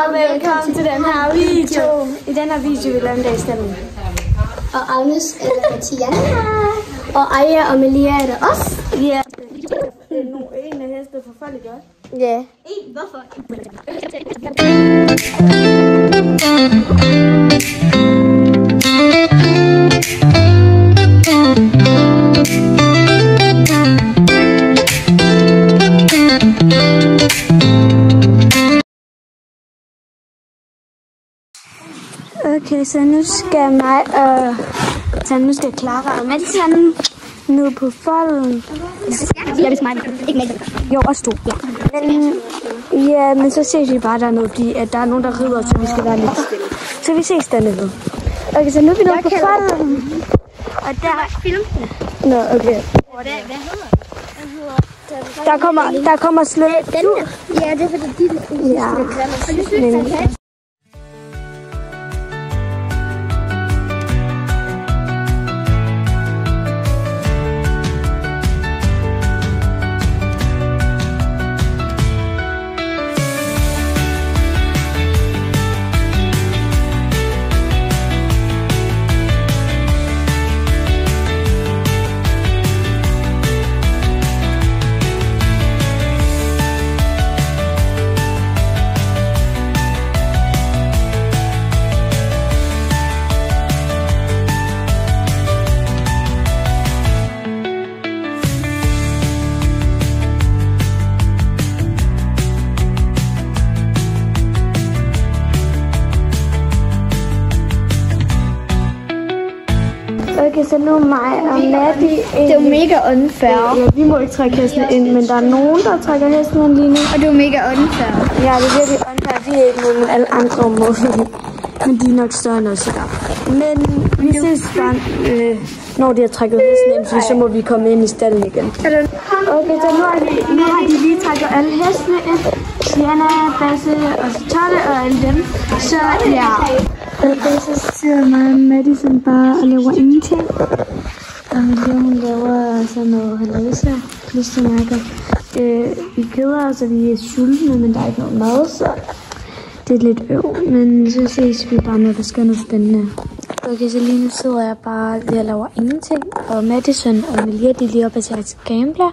og velkommen til den her video. I den her video vil jeg lave en dag stemmen. Og Agnes er der til Janne. Og Aya og Melia er der også. Ja. En af hestene for folk, ikke? Ja. Hvorfor? Okay, så nu skal mig nu skal Clara og Madison ned på folden. Ja, det er mig. Ikke mig. Jo, også du. Ja. Men så ses vi bare dernede, fordi at der er nogen, der rider, så vi skal være lidt stille. Så vi ses dernede. Okay, så nu er vi nede på folden. Og der er film. Nå, okay. Hvad hedder Der kommer slet. Ja, det er fordi de Ja. Men okay, så nu mig og Maddie. Det er jo mega unfair. Ja, vi må ikke trække hestene ind, men der er nogen, der trækker hestene ind lige nu. Og det er jo mega unfair. Ja, det er virkelig unfair. De er ikke nogen, men alle andre må. Men de er nok større end os i dag. Men vi ses bare, når de har trækket hestene ind, så må vi komme ind i stallen igen. Okay, så nu har de lige trækket alle hestene ind. Sienna, Basse og Charlotte og alle dem. Så ja. Okay, så sidder mig og Madison bare og laver ingenting. Og hun laver sådan noget haløse, klistermærker. Vi keder os, og vi er sultne, men der er ikke noget mad, så det er lidt men så ses vi bare, når der sker noget spændende. Okay, så lige nu sidder jeg bare ved at lave ingenting, og Madison og Melia, de er lige oppe af deres gameplay.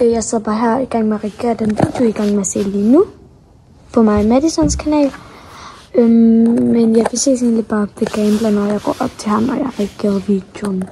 Jeg sidder bare her i gang med at reagere den video, i gang med at se lige nu på mig og Madisons kanal. Men jeg vil ses egentlig bare på gameplay, når jeg går op til ham, og jeg reagerer videoen.